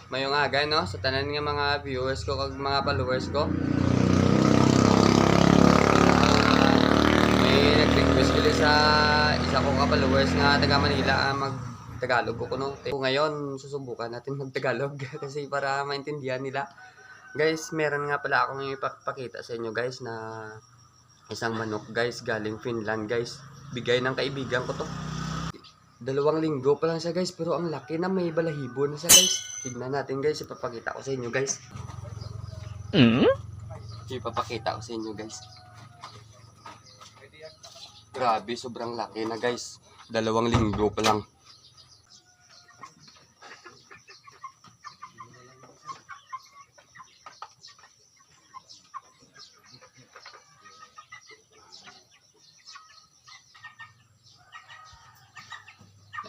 Mayong aga no sa tanan nga mga viewers ko kag mga followers ko. May nag-request dili sa isa ko ka followers nga taga Manila mag Tagalog ko no. Ngayon susubukan natin mag-Tagalog kasi para maintindihan nila. Guys, meron nga pala akong ipapakita sa inyo guys na isang manok guys galing Finland guys. Bigay ng kaibigan ko to. 2 linggo pa lang siya guys, pero ang laki na, may balahibo na siya guys. Tignan natin guys, ipapakita ko sa inyo guys. Ipapakita ko sa inyo guys. Grabe, sobrang laki na guys. 2 linggo pa lang.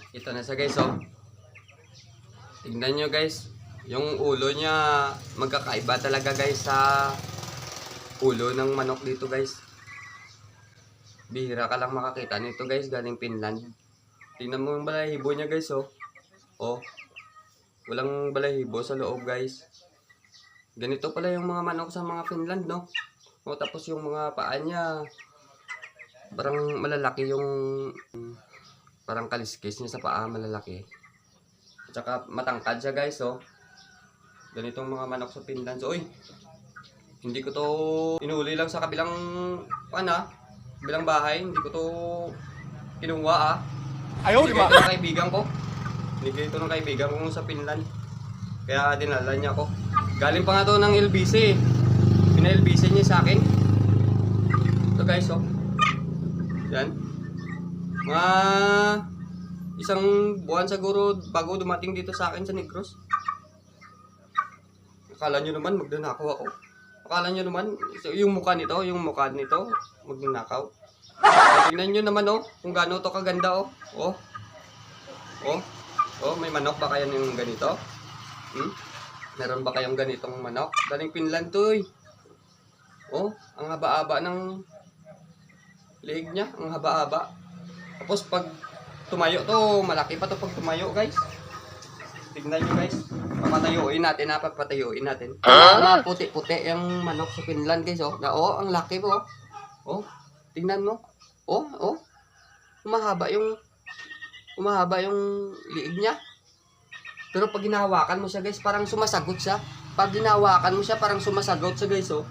Ito na siya guys, oh. Tignan nyo guys. Yung ulo niya, magkakaiba talaga guys sa ulo ng manok dito guys. Bihira ka lang makakita nito guys, galing Finland. Tingnan mo yung balahibo niya guys, oh. Oh. Walang balahibo sa loob guys. Ganito pala yung mga manok sa mga Finland, no? O tapos yung mga paa niya, parang malalaki yung parang kaliskis niya sa paa, malalaki. At saka matangkad siya guys, oh. Ganitong mga manok sa Finland. So, uy, hindi ko to inuli lang sa kabilang kabilang bahay. Hindi ko to kinuha, ah. Ayaw, di ba? Ng kaibigan ko. Binigay ito ng kaibigan ko sa Finland. Kaya dinala niya ako. Galing pa nga to ng LBC. Pina-LBC niya sa akin. Ito guys, oh. Yan. Mga isang buwan siguro bago dumating dito sa akin sa Negros. Akala nyo naman magnanakaw ako. Akala nyo naman yung mukha nito magnanakaw. Tingnan nyo naman, oh, kung gaano to kaganda, oh. Oh. Oh. Oh, may manok ba kaya yung ganito? Meron ba kayong ganitong manok? Galing Finland to, eh. Oh, ang haba-haba ng liig niya, ang haba-haba. Tapos pag tumayo to, malaki pa to pag tumayo guys. Tignan nyo guys. Papatayuin natin. Puti-puti yung manok sa Finland guys, oh. Ang laki po. Oh, tignan mo. Oh. Umahaba yung liig niya. Pero pag hinahawakan mo siya guys, parang sumasagot siya. Pag hinahawakan mo siya, parang sumasagot siya guys, oh.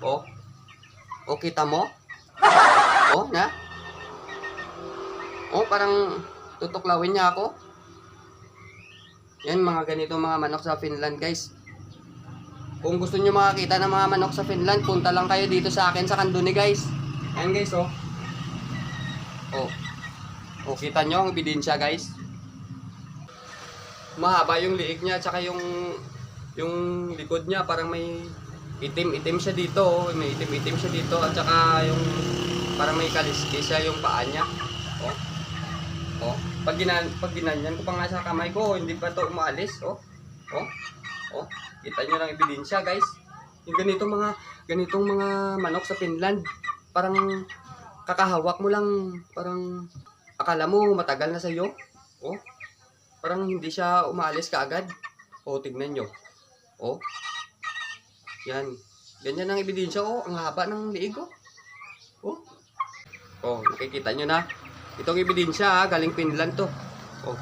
Oh, kita mo? Oh, na? Oh, parang tutuklawin niya ako. Yan, mga ganito mga manok sa Finland guys. Kung gusto niyo makakita ng mga manok sa Finland, punta lang kayo dito sa akin sa Kanduni guys. Yan guys, oh. Oh, kita nyo ang ebidensya guys. Mahaba yung liig niya, tsaka yung likod niya parang may itim-itim siya dito, oh. May itim-itim siya dito, at saka yung parang may kaliskis siya yung paa niya. Oh, pag ginanyan ko pa nga sa kamay ko, hindi pa to umaalis, oh. Kita nyo lang ebidensya, guys. Yung ganitong mga manok sa Finland, parang kakahawak mo lang, parang akala mo matagal na sa iyo. Oh. Parang hindi siya umaalis kaagad. Oh, tignan nyo. Oh. Yan. Ganyan ang ebidensya, oh. Ang haba ng liig, oh. Oh, nakikita nyo na. Itong ebidensya, galing Finland to. Oh.